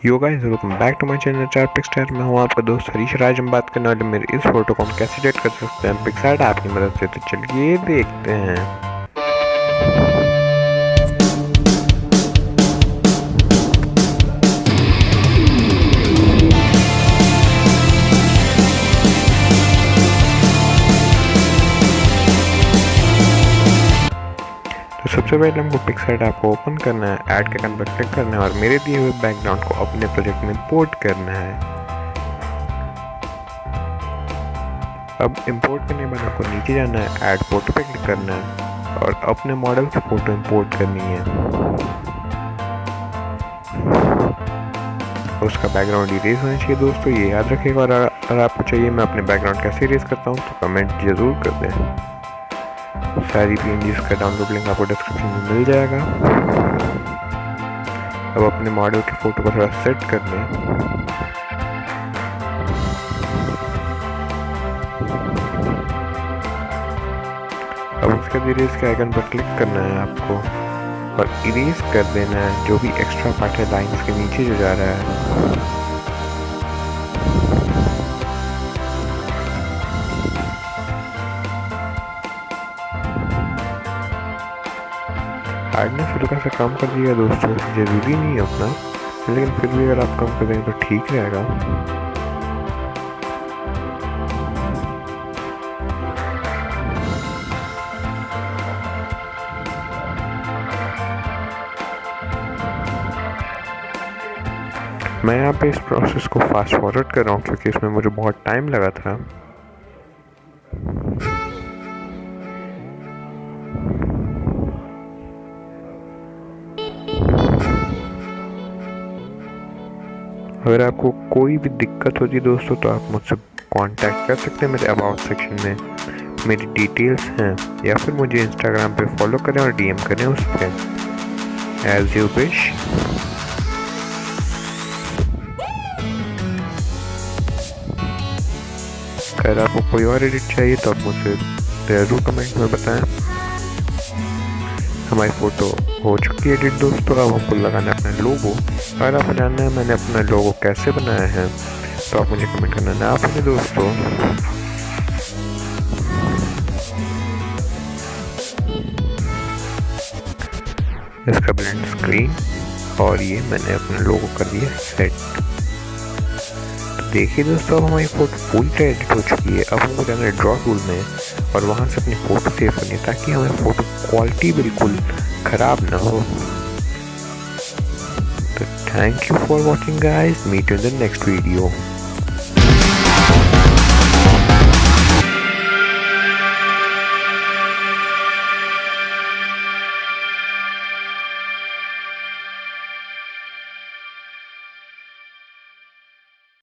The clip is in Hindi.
Yo guys, welcome back to my channel चार पिक्सटार। मैं हूं आपका दोस्त हरीश। आज हम बात करने वाले मेरे इस फोटो को हम कैसे एडिट कर सकते हैं पिक्सार्ट ऐप की मदद से। तो चलिए देखते हैं। तो सबसे पहले हमको पिक्सार्ट ऐप को ओपन करना है, ऐड के आइकन पर क्लिक करना है और मेरे दिए हुए बैकग्राउंड को अपने प्रोजेक्ट में इंपोर्ट करना है। अब इंपोर्ट करने के बाद आपको नीचे जाना है, ऐड फोटो पे क्लिक करना है और अपने मॉडल की फ़ोटो इंपोर्ट करनी है। उसका बैकग्राउंड इरेज होना चाहिए दोस्तों, ये याद रखिएगा। और अगर आपको चाहिए मैं अपने बैकग्राउंड कैसे इरेज करता हूँ तो कमेंट ज़रूर कर दें। सारी PNGs का डाउनलोड लिंक आपको डिस्क्रिप्शन में मिल जाएगा। अब अपने मॉडल की फ़ोटो को थोड़ा सेट कर लें। अब उसके बाद इरेज के आइकन पर क्लिक करना है आपको और इरेज कर देना है जो भी एक्स्ट्रा पार्ट है लाइन्स के नीचे जो जा रहा है। हार्डनेस हल्का सा कम कर दिया दोस्तों, ज़रूरी नहीं है उतना, लेकिन फिर भी अगर आप कम कर देंगे तो ठीक रहेगा। मैं यहाँ पे इस प्रोसेस को फास्ट फॉरवर्ड कर रहा हूँ क्योंकि इसमें मुझे बहुत टाइम लगा था। अगर आपको कोई भी दिक्कत होती है दोस्तों तो आप मुझसे कांटेक्ट कर सकते हैं। मेरे अबाउट सेक्शन में मेरी डिटेल्स हैं, या फिर मुझे इंस्टाग्राम पे फॉलो करें और DM करें उस पर एज यू विश। अगर आपको कोई और एडिट चाहिए तो आप मुझसे ज़रूर कमेंट में बताएं। हमारी फ़ोटो हो चुकी है एडिट दोस्तों। अब हमको लगाना है अपना लोगो। अगर आपको जानना है मैंने अपना लोगो कैसे बनाया है तो आप मुझे कमेंट करना ना भूलें दोस्तों। इसका ब्लेंड स्क्रीन और ये मैंने अपना लोगो कर दिया सेट। तो देखिए दोस्तों, अब हमारी फ़ोटो पूरी तरह एडिट हो चुकी है। अब हमको जाना है ड्रॉ टूल में और वहाँ से अपनी फ़ोटो सेव करनी है ताकि हमारी फ़ोटो क्वालिटी बिल्कुल ख़राब ना हो। तो thank you for watching guys, meet you in the next video.